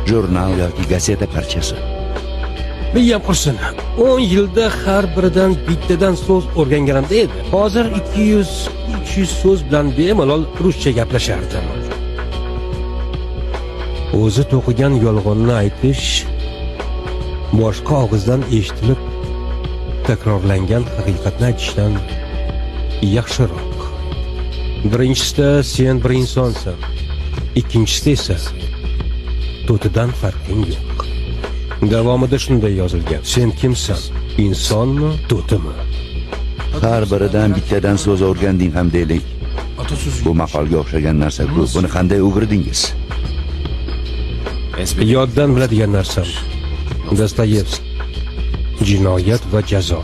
jurnal yoki gazeta parchasi. Miyam qursin. 10 yilda har biridan bittadan so'z o'rganganimda edi. Hozir 200-300 so'z bilan bemalol ruscha gaplashardim. O'zi to'qigan yolg'onni aytish boshqa og'izdan eshitilib takrorlangan haqiqatni aytishdan yaxshiroq. Birinchisida sen bir insonsan. Ikkinchisida esa to'tidan farqing yo'q. Davomida shunday yozilgan. Sen kimsan? Insonmi, to'timi? Har biridan bittadan so'z o'rganding ham deylik. Bu maqolga o'xshagan narsa ko'p. Buni qanday o'girdingiz? Yoddan biladigan narsam. Dostoyevskiy. Jinoyat va jazo.